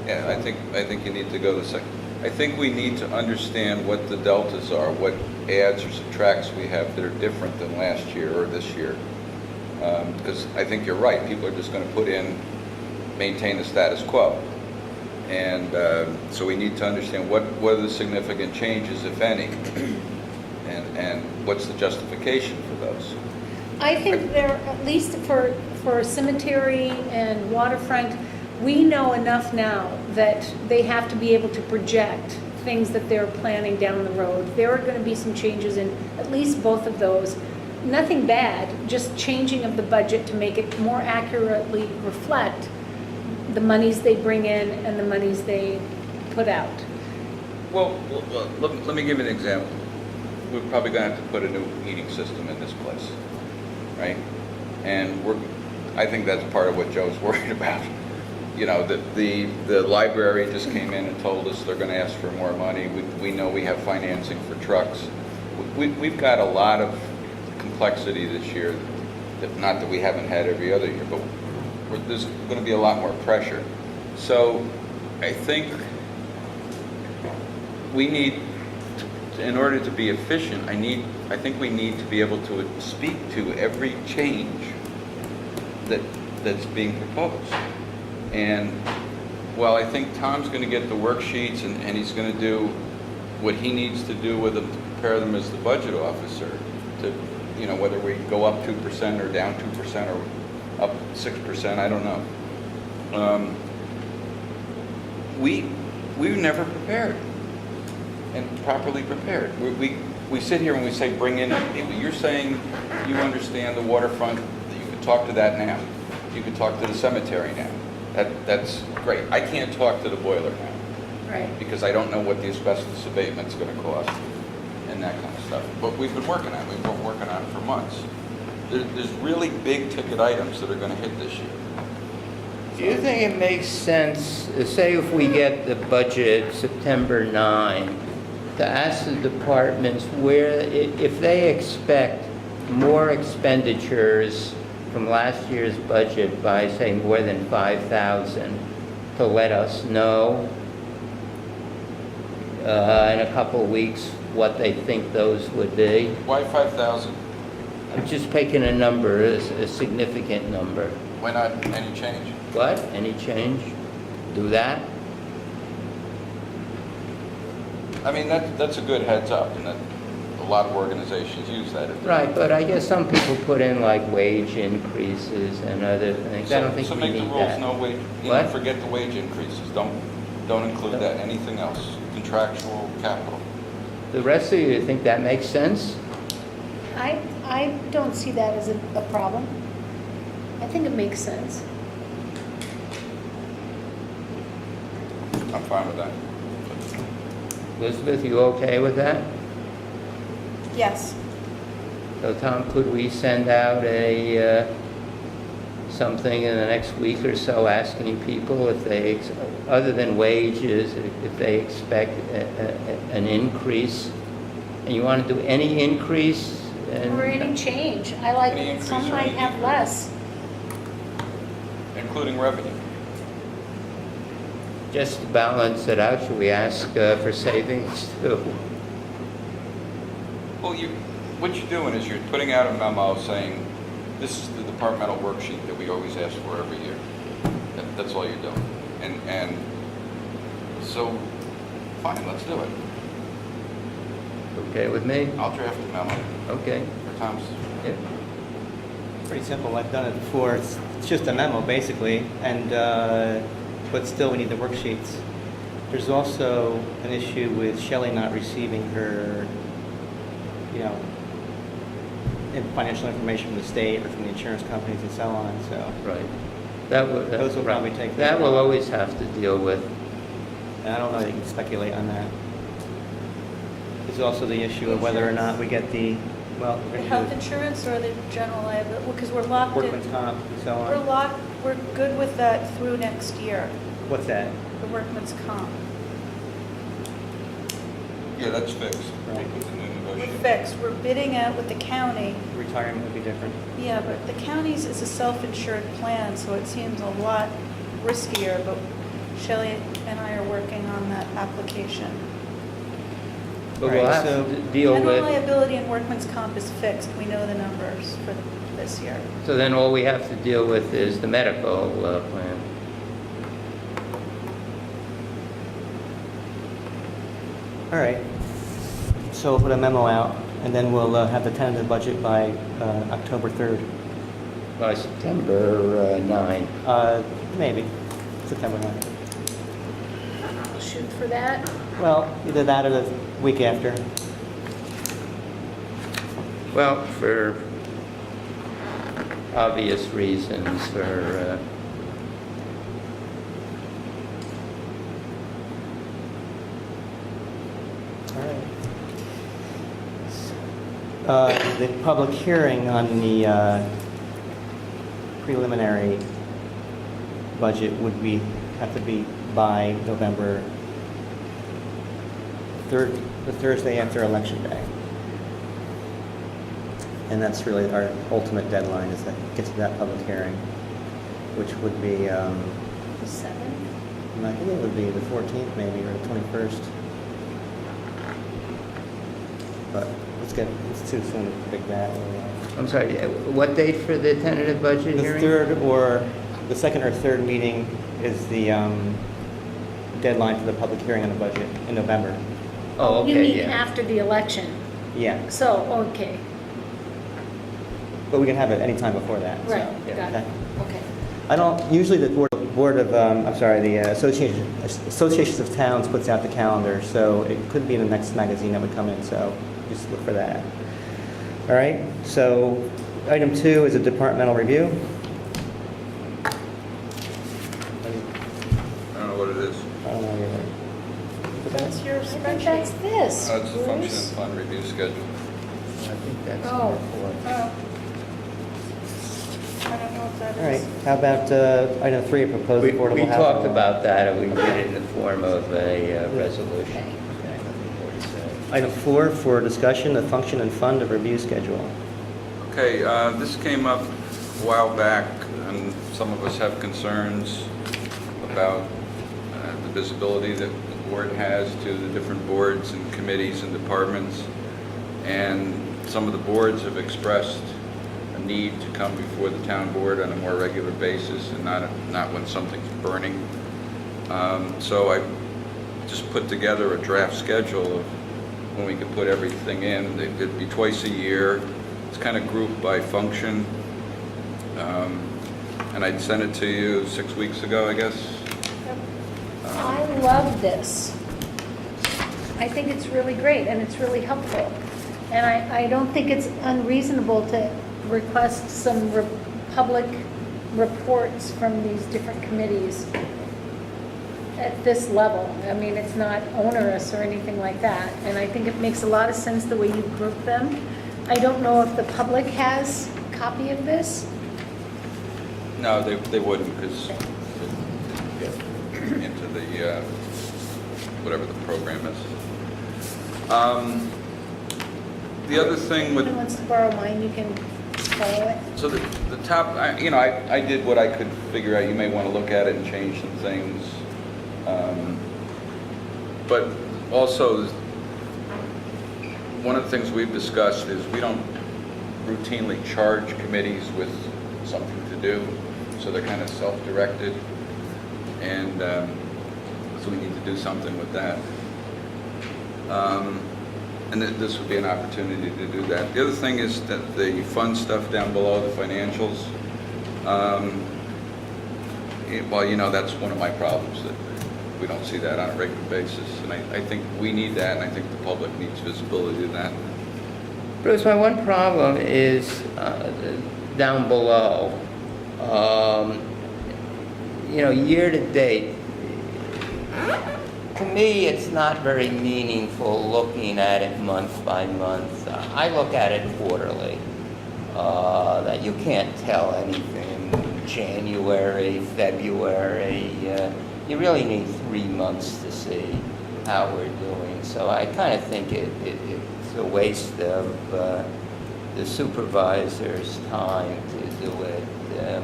Yeah, I think you need to go the second. I think we need to understand what the deltas are, what adds or subtracts we have that are different than last year or this year. Because I think you're right, people are just going to put in, maintain the status quo. And so we need to understand what are the significant changes, if any, and what's the justification for those. I think there, at least for cemetery and waterfront, we know enough now that they have to be able to project things that they're planning down the road. There are going to be some changes in at least both of those. Nothing bad, just changing of the budget to make it more accurately reflect the monies they bring in and the monies they put out. Well, let me give you an example. We're probably going to have to put a new heating system in this place, right? And I think that's part of what Joe's worried about. You know, the library just came in and told us they're going to ask for more money. We know we have financing for trucks. We've got a lot of complexity this year, not that we haven't had every other year, but there's going to be a lot more pressure. So I think we need, in order to be efficient, I think we need to be able to speak to every change that's being proposed. And while I think Tom's going to get the worksheets and he's going to do what he needs to do with them to prepare them as the budget officer, to, you know, whether we go up 2% or down 2% or up 6%, I don't know. We've never prepared and properly prepared. We sit here and we say, bring in, you're saying you understand the waterfront, you could talk to that now. You could talk to the cemetery now. That's great. I can't talk to the boiler now Right. because I don't know what the asbestos abatement's going to cost and that kind of stuff. But we've been working on it. We've been working on it for months. There's really big ticket items that are going to hit this year. Do you think it makes sense, say if we get the budget September 9, to ask the departments where, if they expect more expenditures from last year's budget by, say, more than 5,000, to let us know in a couple of weeks what they think those would be? Why 5,000? I'm just picking a number, a significant number. Why not any change? What? Any change? Do that? I mean, that's a good heads up, and that a lot of organizations use that. Right, but I guess some people put in like wage increases and other things. I don't think So we make the need rules that. no wage, What? forget the wage increases, don't include that, anything else, contractual, capital. The rest of you think that makes sense? I don't see that as a problem. I think it makes sense. I'm fine with that. Elizabeth, you okay with that? Yes. So Tom, could we send out something in the next week or so asking people if they, other than wages, if they expect an increase? And you want to do any increase? Or any change. I like, Any increase some or might any have decrease? less. Including revenue. Just to balance it out, should we ask for savings too? Well, what you're doing is you're putting out a memo saying, this is the departmental worksheet that we always ask for every year. That's all you're doing. And so, fine, let's do it. Okay with me? I'll draft a memo Okay. for Tom's. Yeah. Pretty simple, I've done it before, it's just a memo basically, and, but still we need the worksheets. There's also an issue with Shelley not receiving her, financial information from the state or from the insurance companies and so on, so. Right. That would. Those will right. probably take That care we'll of. always have to deal with. And I don't know that you can speculate on that. There's also the issue of whether or not we get the, well, we're The going health to insurance or the general liability, because we're locked do in. workman's comp and so We're on. locked, we're good with that through next year, What's that? the workman's comp. Yeah, that's fixed. Right. With the new We're negotiation. fixed, we're bidding out with the county. Retirement would be different. Yeah, but the county's is a self-insured plan, so it seems a lot riskier, but Shelley and I are working on that application. But we'll Right, have so- to deal General with. liability and workman's comp is fixed, we know the numbers for this year. So then all we have to deal with is the medical plan. All right. So we'll put a memo out, and then we'll have the tentative budget by October 3rd. By September 9. Maybe, September 9th. I'll shoot for that. Well, either that or the week after. Well, for obvious reasons, for All right. The public hearing on the preliminary budget would have to be by November 3rd, the Thursday after Election Day. And that's really our ultimate deadline, is that get to that public hearing, which would be, The 7th? I think it would be the 14th maybe, or the 21st. But it's too soon to predict that. I'm sorry, what date for the tentative budget The hearing? third or, the second or third meeting is the deadline for the public hearing on the budget in November. Oh, You okay, mean yeah. after the election? Yeah, So, okay, but we can have it anytime before that. so, right, yeah, got it, okay. okay. I don't, usually the Associations of Towns puts out the calendar, so it could be in the next magazine that would come in, so just look for that. All right, so item 2 is a departmental review. I don't know what it is. I don't know either. That's your I think that's spreadsheet. this, It's the function and Bruce. fund review schedule. I think that's Oh. number 4. Oh. I don't know what that is. All right, how about item 3, proposed We affordable housing? talked law? about that, and we did it in the form of a resolution. Okay. Item 4 for discussion, the function and fund of review schedule. Okay, this came up a while back, and some of us have concerns about the visibility that the board has to the different boards and committees and departments. And some of the boards have expressed need to come before the town board on a more regular basis and not when something's burning. So I just put together a draft schedule of when we could put everything in. It'd be twice a year. It's kind of grouped by function. And I'd sent it to you 6 weeks ago, I guess. I love this. I think it's really great and it's really helpful. And I don't think it's unreasonable to request some public reports from these different committees at this level. I mean, it's not onerous or anything like that. And I think it makes a lot of sense the way you group them. I don't know if the public has a copy of this. No, they wouldn't, because into the, whatever the program is. The other thing with... If anyone wants to borrow mine, you can borrow it. So the top, I did what I could figure out. You may want to look at it and change some things. But also, one of the things we've discussed is we don't routinely charge committees with something to do, so they're kind of self-directed, and so we need to do something with that. And this would be an opportunity to do that. The other thing is that the fund stuff down below, the financials, well, that's one of my problems, that we don't see that on a regular basis. And I think we need that, and I think the public needs visibility of that. Bruce, my one problem is down below. Year to date, to me, it's not very meaningful looking at it month by month. I look at it quarterly, that you can't tell anything. January, February, you really need 3 months to see how we're doing. So I kind of think it's a waste of the supervisor's time to do it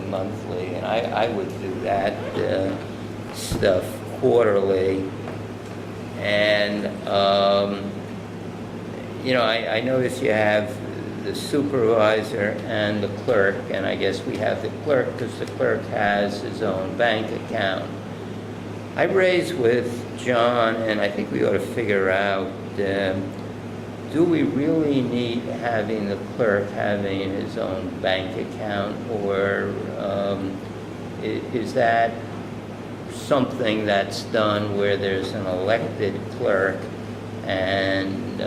monthly, and I would do that stuff quarterly. And I notice you have the supervisor and the clerk, and I guess we have the clerk because the clerk has his own bank account. I raised with John, and I think we ought to figure out, do we really need having the clerk having his own bank account, or is that something that's done where there's an elected clerk? And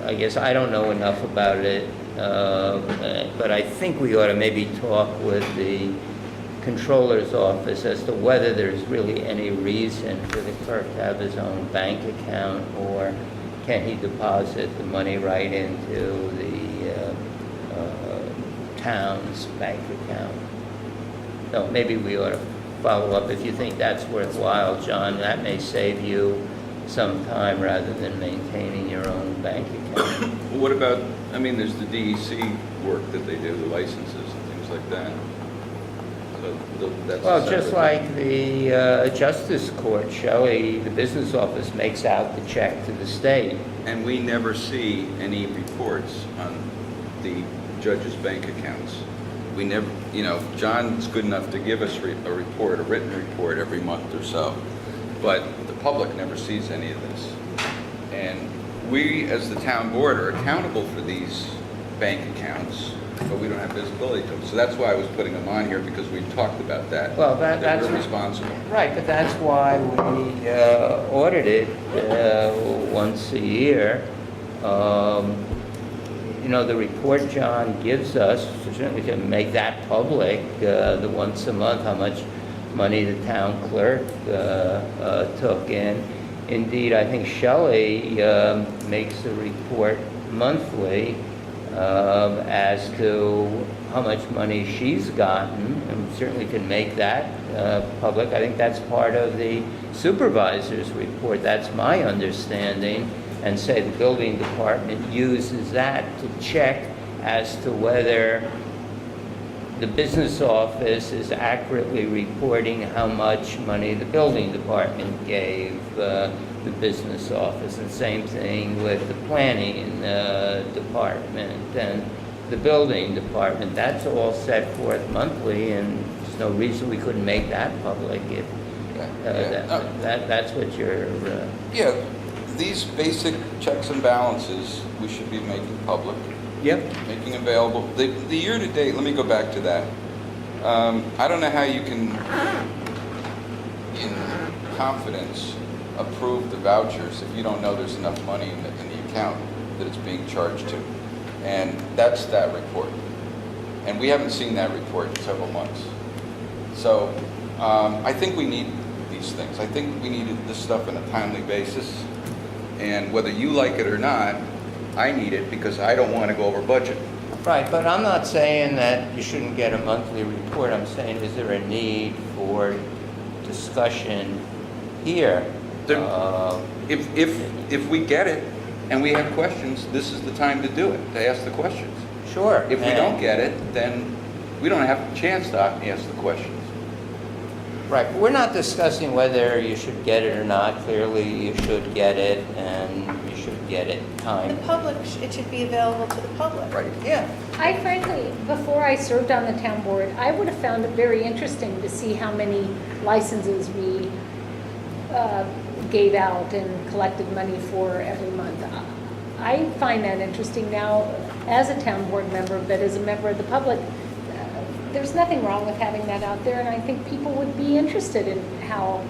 I guess I don't know enough about it, but I think we ought to maybe talk with the controller's office as to whether there's really any reason for the clerk to have his own bank account, or can he deposit the money right into the town's bank account? So maybe we ought to follow up if you think that's worthwhile, John. That may save you some time rather than maintaining your own bank account. Well, what about, there's the DEC work that they do, the licenses and things like that. So that's Well, just like the Justice Court, Shelley, the business office makes out the check to the state. And we never see any reports on the judge's bank accounts. We never, John's good enough to give us a report, a written report every month or so, but the public never sees any of this. And we, as the town board, are accountable for these bank accounts, but we don't have visibility to them. So that's why I was putting them on here, because we talked about that. Well, that's we're responsible. Right, but that's why we audit it once a year. The report John gives us, certainly can make that public, the once a month, how much money the town clerk took in. Indeed, I think Shelley makes a report monthly as to how much money she's gotten, and certainly can make that public. I think that's part of the supervisor's report. That's my understanding. And say the building department uses that to check as to whether the business office is accurately reporting how much money the building department gave the business office. And same thing with the planning department. And the building department, that's all set forth monthly, and there's no reason we couldn't make that public if that's what you're... Yeah, these basic checks and balances, we should be making public, Yep. making available. The year-to-date, let me go back to that. I don't know how you can, in confidence, approve the vouchers if you don't know there's enough money in the account that it's being charged to. And that's that report. And we haven't seen that report in several months. So I think we need these things. I think we needed this stuff on a timely basis. And whether you like it or not, I need it because I don't want to go over budget. Right, but I'm not saying that you shouldn't get a monthly report. I'm saying, is there a need for discussion here? If we get it and we have questions, this is the time to do it, to ask the questions. Sure. If we don't get it, then we don't have a chance to ask the questions. Right, but we're not discussing whether you should get it or not. Clearly, you should get it, and you should get it The timed. public, it should be available to the public. Right. Yeah. I frankly, before I served on the town board, I would have found it very interesting to see how many licenses we gave out and collected money for every month. I find that interesting now as a town board member, but as a member of the public, there's nothing wrong with having that out there, and I think people would be interested in how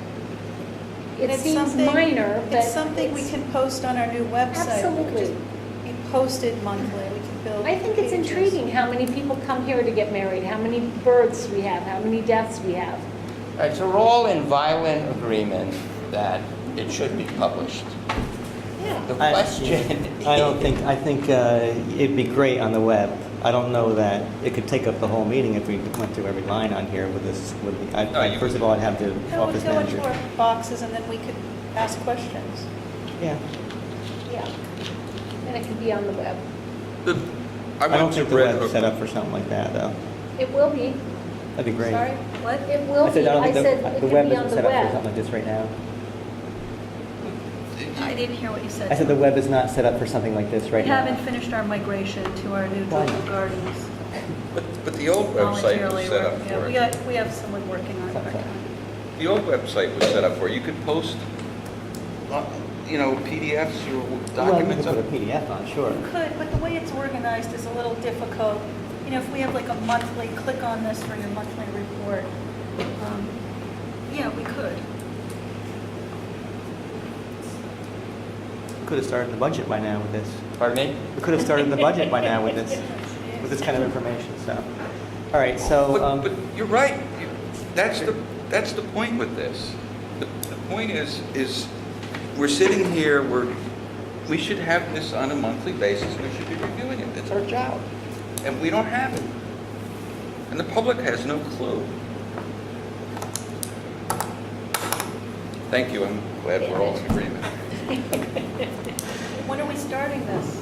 it It's seems something- minor, but It's something we can post on our new website. Absolutely. Just be posted monthly, we can build I think it's pages. intriguing how many people come here to get married, how many births we have, how many deaths we have. All right, so we're all in violent agreement that it should be published. Yeah. The question I think it'd be great on the web. I don't know that it could take up the whole meeting if we went through every line on here with this, first of all, I'd have the No, office we'll go into manager. our boxes and then we could ask questions. Yeah. Yeah. And it could be on the web. I I don't went to think the Red web's Hook. set up for something like that, though. It will be. That'd be great. Sorry, what? It will I be. said, I don't I think said the it could web be on isn't the set up for web. something like this right now. I didn't hear what you said. I said the web is not set up for something like this right We now. haven't finished our migration to our new Why? Jojo Gardens. But the old website was Voluntarily, set up yeah, for we it. got, we have someone working on it right now. The old website was set up for it. You could post, PDFs or Well, you documents could put a up. PDF on, sure. Could, but the way it's organized is a little difficult. If we have like a monthly, click on this for your monthly report. Yeah, we could. We could have started the budget by now with this. Pardon me? We could have started the budget by now with this kind of information, so. All right, so, But you're right. That's the point with this. The point is we're sitting here, we should have this on a monthly basis. We should be reviewing it. It's our job. And we don't have it. And the public has no clue. Thank you. I'm glad we're all in agreement. When are we starting this?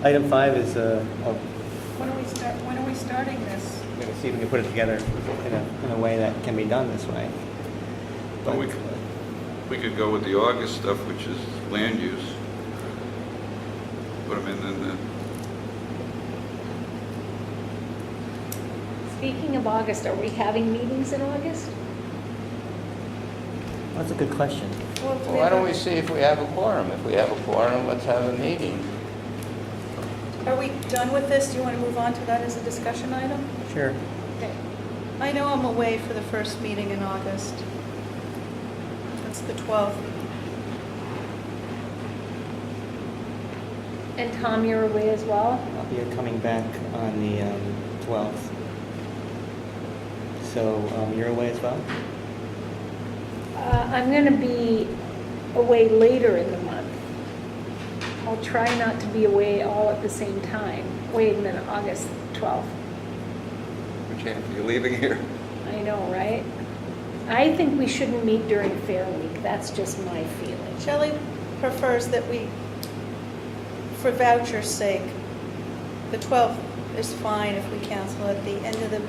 item 5 is, When are we starting this? I'm going to see if we can put it together in a way that can be done this way. Well, we could go with the August stuff, which is land use. Put them in the... Speaking of August, are we having meetings in August? That's a good question. Well, Well, why don't we see if we have a quorum? If we have a quorum, let's have a meeting. Are we done with this? Do you want to move on to that as a discussion item? Sure. Okay. I know I'm away for the first meeting in August. That's the 12th. And Tom, you're away as well? I'll be coming back on the 12th. So you're away as well? I'm going to be away later in the month. I'll try not to be away all at the same time. Wait a minute, August 12th. Which half are you leaving here? I know, right? I think we shouldn't meet during Fair Week. That's just my feeling. Shelley prefers that we, for voucher's sake, the 12th is fine if we cancel it. The end of the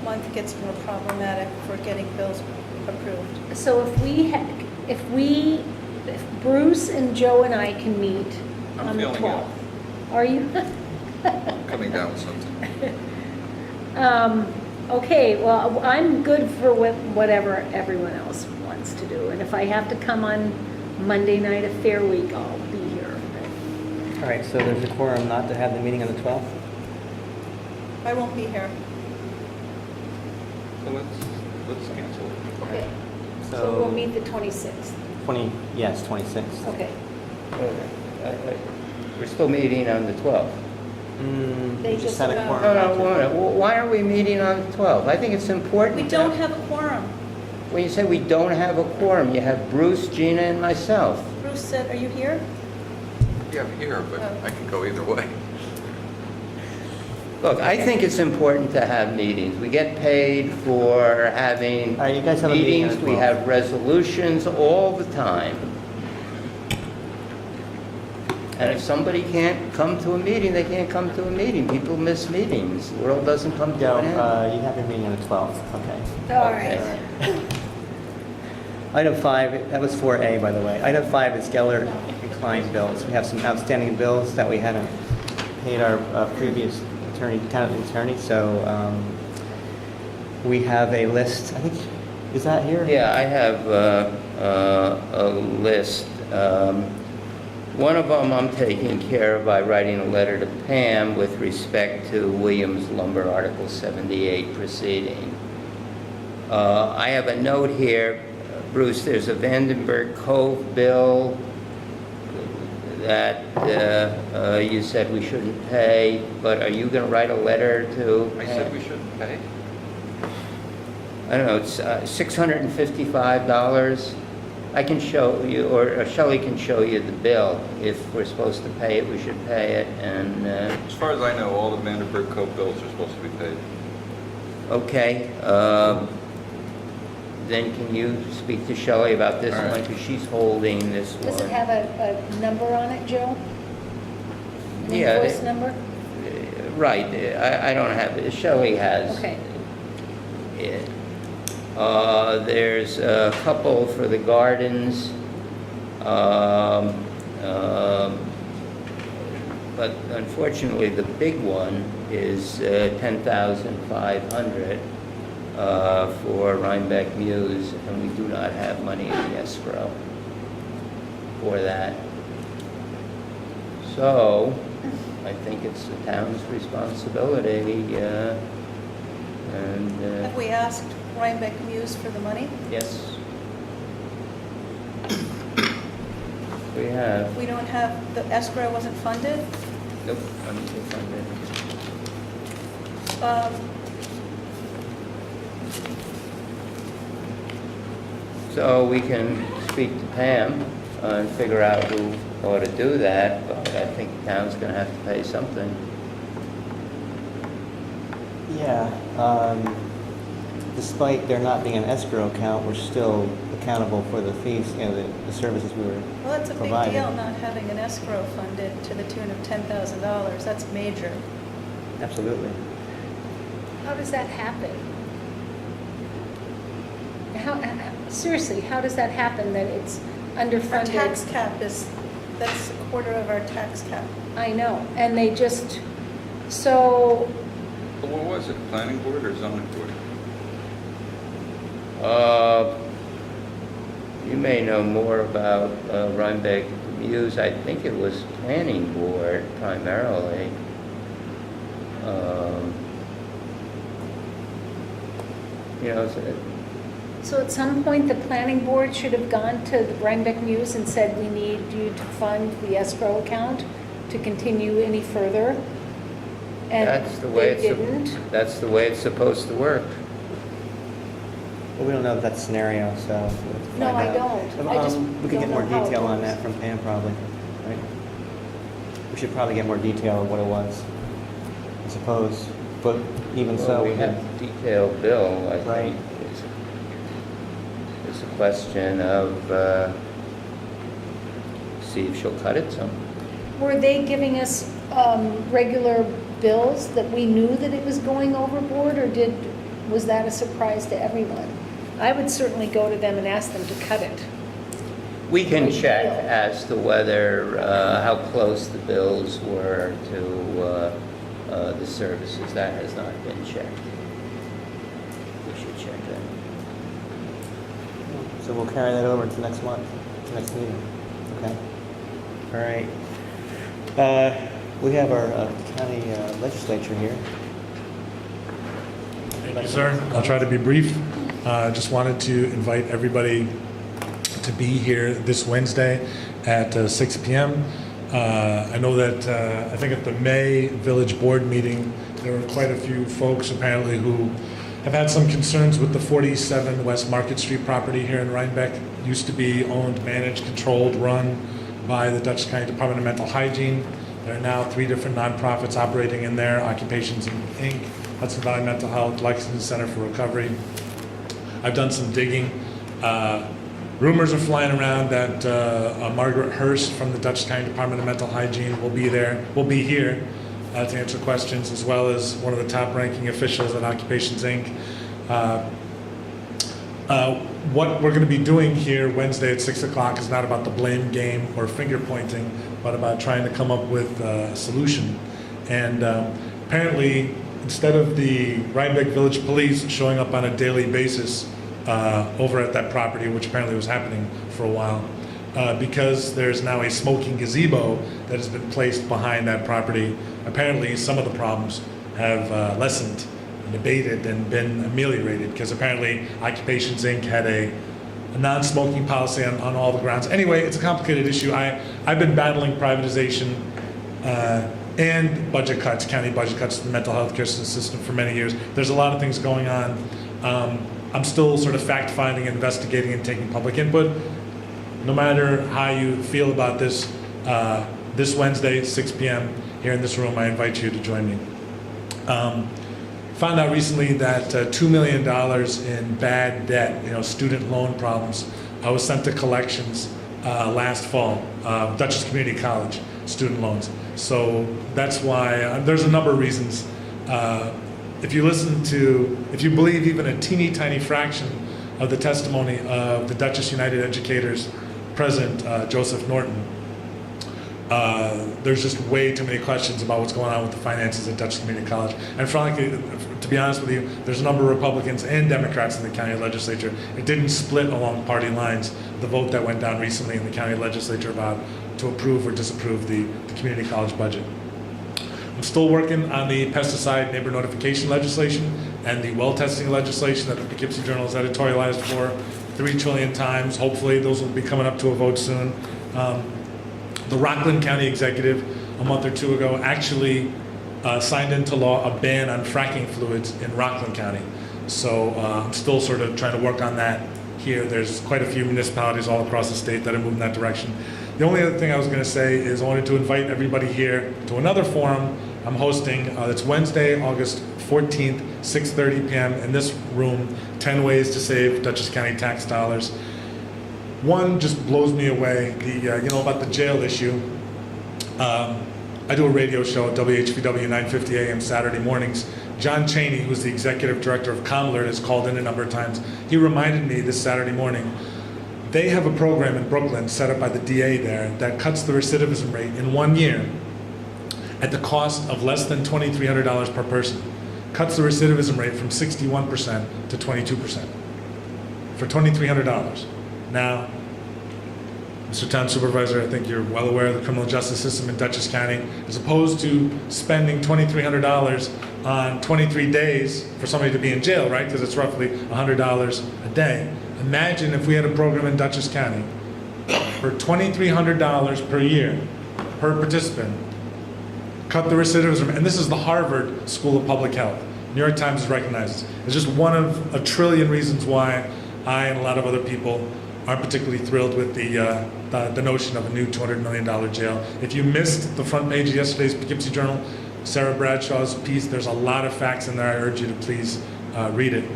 month gets more problematic for getting bills approved. So if Bruce and Joe and I can meet I'm on the feeling 12th. Are you? Coming down with something. Okay, well, I'm good for whatever everyone else wants to do. And if I have to come on Monday night of Fair Week, I'll be here. All right, so there's a quorum not to have the meeting on the 12th? I won't be here. So let's cancel it. Okay. So we'll meet the 26th. 26th. Okay. We're still meeting on the 12th. They We just had a about- quorum. No, why are we meeting on the 12th? I think it's important. We don't have a quorum. When you say we don't have a quorum, you have Bruce, Gina, and myself. Bruce said, are you here? Yeah, I'm here, but I can go either way. Look, I think it's important to have meetings. We get paid for having All right, you guys have a meeting on meetings. the We 12th. have resolutions all the time. And if somebody can't come to a meeting, they can't come to a meeting. People miss meetings. The world doesn't come to Yeah, an end. you have your meeting on the 12th, okay. All right. Item 5, that was 4A, by the way. Item 5 is Geller and Klein bills. We have some outstanding bills that we hadn't paid our previous town attorney, so we have a list, I think, is that here? Yeah, I have a list. One of them I'm taking care of by writing a letter to Pam with respect to Williams Lumber Article 78 proceeding. I have a note here, Bruce, there's a Vandenberg Cove bill that you said we shouldn't pay, but are you going to write a letter to I Pam? said we shouldn't pay. I don't know, it's $655. I can show you, or Shelley can show you the bill. If we're supposed to pay it, we should pay it, and, As far as I know, all the Vandenberg Cove bills are supposed to be paid. okay. Then can you speak to Shelley about this All right. one, because she's holding this one. Does it have a number on it, Joe? An Yeah, invoice it- number? Right, I don't have it, Shelley has. Okay. it. There's a couple for the gardens, but unfortunately, the big one is $10,500 for Rhinebeck Muse, and we do not have money in the escrow for that. So, I think it's the town's responsibility, and, Have we asked Rhinebeck Muse for the money? yes. We have, We don't have, the escrow wasn't funded? nope, unfunded. So we can speak to Pam and figure out who ought to do that, but I think the town's gonna have to pay something. Yeah, despite there not being an escrow account, we're still accountable for the fees, the services we were Well, that's a big providing. deal, not having an escrow funded to the tune of $10,000. That's major. Absolutely. How does that happen? Seriously, how does that happen, that it's underfunded? Our tax cap that's a quarter of our tax cap. I know, and they just, so, But what was it, planning board or zoning board? You may know more about Rhinebeck Muse. I think it was planning board primarily. You know, so at some point, the planning board should have gone to the Rhinebeck Muse and said, we need you to fund the escrow account to continue any further. And that's the way they didn't. That's the way it's supposed to work. Well, we don't know that scenario, so we'll have to find No, I out. don't. I just We could get don't more know how it detail on works. that from Pam, probably, right? We should probably get more detail of what it was, I suppose, but even Well, so. we have a detailed bill, I Right. think. It's a question of, see if she'll cut it some. Were they giving us regular bills that we knew that it was going overboard, or was that a surprise to everyone? I would certainly go to them and ask them to cut it. We can check as to whether, how close the bills were to the services. That has not been checked. We should check that. So we'll carry that over to next month, to next meeting. Okay. All right. We have our county legislature here. Thank you, sir. I'll try to be brief. Just wanted to invite everybody to be here this Wednesday at 6 p.m. I know that I think at the May Village Board meeting, there were quite a few folks apparently who have had some concerns with the 47 West Market Street property here in Rhinebeck. It used to be owned, managed, controlled, run by the Dutchess County Department of Mental Hygiene. There are now 3 different nonprofits operating in there: Occupations Inc., Hudson Valley Mental Health, Lexington Center for Recovery. I've done some digging. Rumors are flying around that Margaret Hurst from the Dutchess County Department of Mental Hygiene will be here to answer questions, as well as one of the top-ranking officials at Occupations Inc. What we're going to be doing here Wednesday at 6 o'clock is not about the blame game or finger pointing, but about trying to come up with a solution. And apparently, instead of the Rhinebeck Village Police showing up on a daily basis over at that property, which apparently was happening for a while, because there's now a smoking gazebo that has been placed behind that property, apparently some of the problems have lessened and abated and been ameliorated, because apparently Occupations Inc. had a non-smoking policy on all the grounds. Anyway, it's a complicated issue. I've been battling privatization and budget cuts, county budget cuts to the mental health care system for many years. There's a lot of things going on. I'm still sort of fact-finding, investigating, and taking public input. No matter how you feel about this, this Wednesday, 6 p.m. here in this room, I invite you to join me. Found out recently that $2 million in bad debt, student loan problems, was sent to collections last fall, Dutchess Community College student loans. So that's why there's a number of reasons. If you believe even a teeny tiny fraction of the testimony of the Dutchess United Educators President, Joseph Norton, there's just way too many questions about what's going on with the finances at Dutchess Community College. And frankly, to be honest with you, there's a number of Republicans and Democrats in the county legislature. It didn't split along party lines, the vote that went down recently in the county legislature about to approve or disapprove the community college budget. I'm still working on the pesticide neighbor notification legislation and the well testing legislation that the Poughkeepsie Journal has editorialized for 3 trillion times. Hopefully those will be coming up to a vote soon. The Rockland County executive a month or 2 ago actually signed into law a ban on fracking fluids in Rockland County. So I'm still sort of trying to work on that here. There's quite a few municipalities all across the state that are moving that direction. The only other thing I was going to say is I wanted to invite everybody here to another forum I'm hosting. It's Wednesday, August 14th, 6:30 p.m. in this room, 10 Ways to Save Dutchess County Tax Dollars. One just blows me away, about the jail issue. I do a radio show at WHVW 950 AM Saturday mornings. John Cheney, who's the executive director of ComAlert, has called in a number of times. He reminded me this Saturday morning, they have a program in Brooklyn set up by the DA there that cuts the recidivism rate in 1 year at the cost of less than $2,300 per person. Cuts the recidivism rate from 61% to 22% for $2,300. Now, Mr. Town Supervisor, I think you're well aware of the criminal justice system in Dutchess County. As opposed to spending $2,300 on 23 days for somebody to be in jail, right? Because it's roughly $100 a day. Imagine if we had a program in Dutchess County for $2,300 per year per participant, cut the recidivism, and this is the Harvard School of Public Health. New York Times recognizes it. It's just one of a trillion reasons why I and a lot of other people aren't particularly thrilled with the notion of a new $200 million jail. If you missed the front page of yesterday's Poughkeepsie Journal, Sarah Bradshaw's piece, there's a lot of facts in there. I urge you to please read it.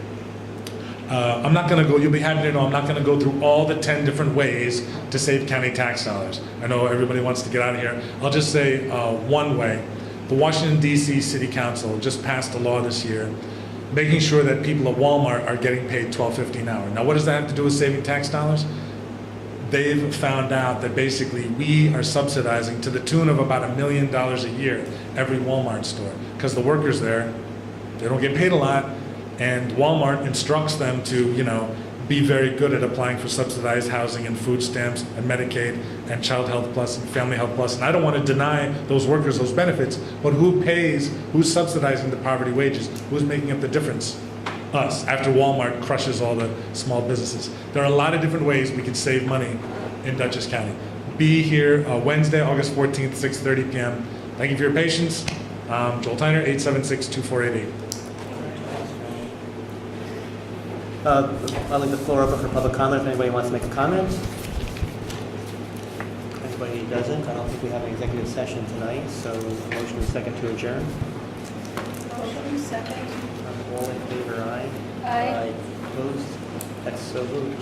I'm not going to go, you'll be happy to know, I'm not going to go through all the 10 different ways to save county tax dollars. I know everybody wants to get out of here. I'll just say one way. The Washington, D.C. City Council just passed a law this year making sure that people at Walmart are getting paid $12.50 an hour. Now, what does that have to do with saving tax dollars? they've found out that basically we are subsidizing to the tune of about $1 million a year every Walmart store, because the workers there, they don't get paid a lot, and Walmart instructs them to, be very good at applying for subsidized housing and food stamps and Medicaid and Child Health Plus and Family Health Plus. And I don't want to deny those workers those benefits, but who's subsidizing the poverty wages? Who's making up the difference? Us, after Walmart crushes all the small businesses. There are a lot of different ways we can save money in Dutchess County. Be here Wednesday, August 14th, 6:30 p.m. Thank you for your patience. Joel Tyner, 876-2488. I'll leave the floor open for public comment if anybody wants to make a comment. If anybody doesn't, I don't think we have an executive session tonight, so motion and second to adjourn. Motion, second. All in favor, aye. Aye. Opposed? That's so moved.